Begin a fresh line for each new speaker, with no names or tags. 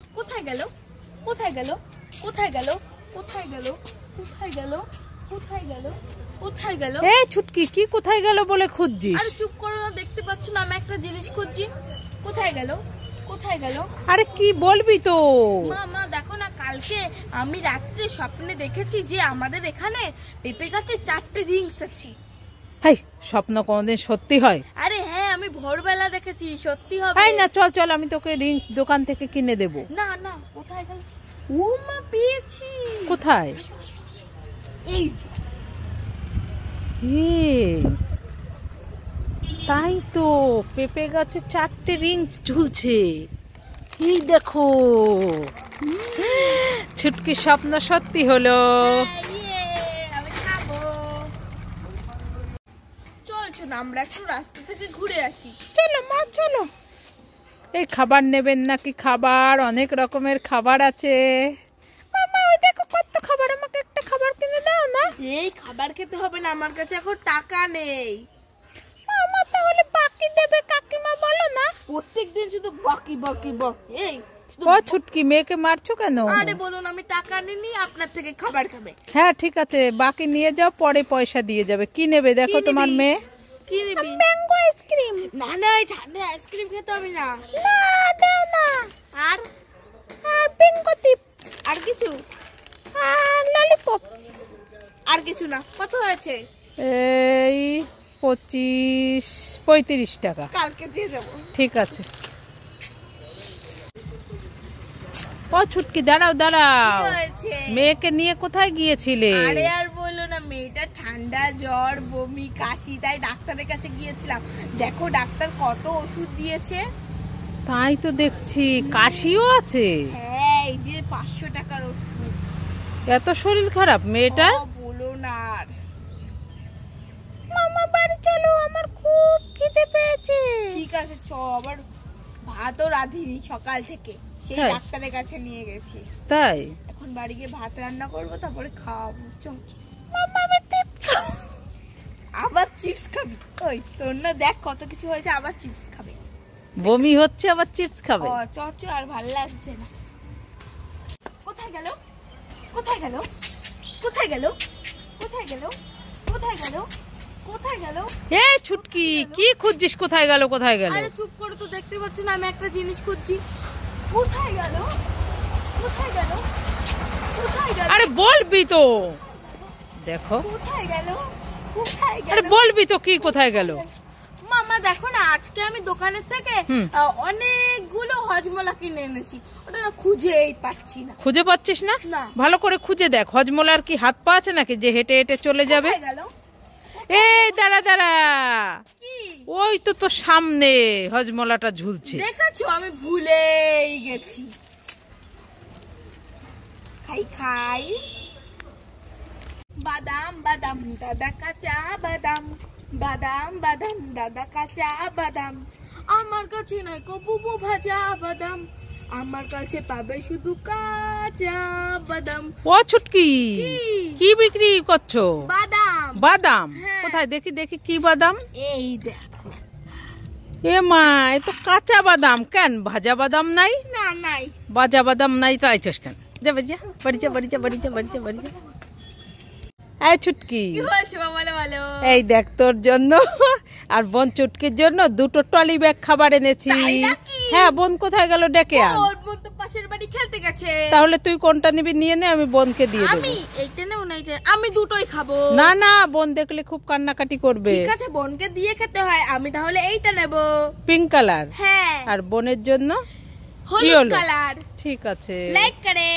কোথায় গেল কোথায় গেল কোথায় গেল কোথায় গেল কোথায় গেল কোথায় গেল কোথায় গেল?
এই ছুটকি, কি কোথায় গেল বলে খুঁজছিস?
আরে চুপ করো না, দেখতে পাচ্ছ না আমি একটা জিনিস খুঁজছি। কোথায় গেল কোথায় গেল?
আরে কি বলবি তো?
মা দেখো না, কালকে আমি রাত্রে স্বপ্নে দেখেছি যে আমাদের এখানে পেঁপে গাছে 4টে রিংস আছে।
হাই, স্বপ্ন কোনদিন সত্যি হয়?
আরে হ্যাঁ, আমি ভোরবেলা দেখেছি, সত্যি হবে।
হাই না, চল চল, আমি তোকে রিংস দোকান থেকে কিনে দেব।
না না, কোথায় গেল? ও মা, পেয়েছি।
কোথায়?
এই যে।
তাই তো, পেঁপে গাছে 4টে রিংস ঝুলছে। এই দেখো, ছুটকি স্বপ্ন সত্যি হলো।
আমি খাবো। চল আমরা একটু রাস্তা থেকে ঘুরে আসি।
চলো মা, চলো। এই খাবার নেবেন নাকি? খাবার, অনেক রকমের খাবার আছে। মামা ওই দেখো কত খাবার, আমাকে একটা খাবার কিনে দাও না।
এই খাবার খেতে হবে না, আমার কাছে এখন টাকা নেই।
মামা তাহলে বাকি দেবে কাকিমা, বলো না।
প্রত্যেকদিন শুধু বাকি বাকি বাকি। এই
ও ছুটকি, মেয়েকে মারছো কেন?
আরে বলুন, আমি টাকা নিনি, আপনার থেকে খাবার খাবে।
হ্যাঁ ঠিক আছে, বাকি নিয়ে যাও, পরে পয়সা দিয়ে যাবে। কি নেবে দেখো তোমার মেয়ে?
কি নিবি?
Mango ice cream.
না না, এই ঠান্ডা আইসক্রিম খেতে হবে না।
না দাও না।
আর
বিঙ্গো টিপ।
আর কিছু?
আর ললিপপ।
আর কিছু না। কত হয়েছে?
এই 35 টাকা।
কালকে দিয়ে দেবো।
ঠিক আছে। ও ছুটকি, দাঁড়াও দাঁড়াও, মেয়েকে নিয়ে কোথায় গিয়েছিলে?
আরে আর বললো না, মেয়েটা ঠান্ডা জ্বর বমি কাশি, তাই ডাক্তারের কাছে গিয়েছিলাম। দেখো ডাক্তার কত ওষুধ দিয়েছে।
তাই তো দেখছি, কাশিও আছে।
হ্যাঁ, এই যে 500 টাকার ওষুধ।
এত শরীর খারাপ মেয়েটার?
বলো না আর।
মামা বাড়ি চলো, আমার খুব খিদে পেয়েছে।
ঠিক আছে চ, আবার ভাতও রাঁধিনি সকাল থেকে, সেই
তাই?
ডাক্তারের কাছে নিয়ে গেছি।
তাই?
এখন বাড়ি গিয়ে ভাত রান্না করবো, তারপরে খাওয়াবো।
মামা আমি চিপস খাবো।
আবার চিপস খাবি? ওই তোর না দেখ কত কিছু হয়েছে, আবার চিপস খাবে।
বমি হচ্ছে, আবার চিপস খাবে?
ও চ, আর ভালো লাগছে না। কোথায় গেল কোথায় গেল কোথায় গেল কোথায় গেল কোথায় গেল কোথায় গেল?
এই ছুটকি, কি খুঁজছিস? কোথায় গেল কোথায় গেল?
আরে চুপ করো তো, দেখতে পাচ্ছ না আমি একটা জিনিস খুঁজছি। কোথায় গেল কোথায় গেল কোথায় গেল?
আরে বলবি তো, দেখো
কোথায় গেল কোথায় গেল?
আরে বলবি তো, কি কোথায় গেল?
মামা দেখো না, আজকে আমি দোকানের থেকে অনেকগুলো হজমলা কিনে এনেছি, ওটা না খুঁজেই পাচ্ছি না।
খুঁজে পাচ্ছিস না?
না।
ভালো করে খুঁজে দেখ, হজমলার কি হাত পা আছে নাকি যে হেঁটে হেঁটে চলে যাবে?
কোথায় গেল?
এই দাঁড়া দাঁড়া,
কি?
ওই তো তোর সামনে হজমলাটা ঝুলছে।
দেখেছো, আমি ভুলেই গেছি। খাই খাই। বাদাম বাদাম দাদা কাঁচা বাদাম, বাদাম বাদাম দাদা কাঁচা বাদাম, আমার কাছে নয় কো বুবু ভাজা বাদাম, আমার কাছে পাবে শুধু কাঁচা বাদাম।
ও ছুটকি, কি বিক্রি করছো?
বাদাম।
বাদাম?
হ্যাঁ।
কোথায় দেখি দেখি, কি বাদাম?
এই দেখো।
এ মা, এ তো কাঁচা বাদাম। কেন ভাজা বাদাম নাই?
না নাই।
ভাজা বাদাম নাই তো আইছস কেন? যাবে যা, বাড়ি যা বাড়ি যা বাড়ি যা বাড়ি যা বাড়ি যা। এই ছুটকি,
কি হয়েছে বলো বলো?
এই দেখ তোর জন্য আর বোন চুটকির জন্য 2টো ট্রলি ব্যাগ খাবার এনেছি।
তাই নাকি?
হ্যাঁ, বোন কোথায় গেল ডেকে আন।
ওর বোন তো পাশের বাড়ি খেলতে গেছে।
তাহলে তুই কোনটা নিবি নিয়ে নে, আমি বোনকে দিয়ে দেবো।
আমি এইটা নেব না এইটা, আমি দুটোই খাবো।
না না, বোন দেখলে খুব কান্নাকাটি করবে।
ঠিক আছে, বোনকে দিয়ে খেতে হয়, আমি তাহলে এইটা নেব।
Pink colour?
হ্যাঁ।
আর বোনের জন্য
হলুদ কালার।
ঠিক আছে।
লাইক করে।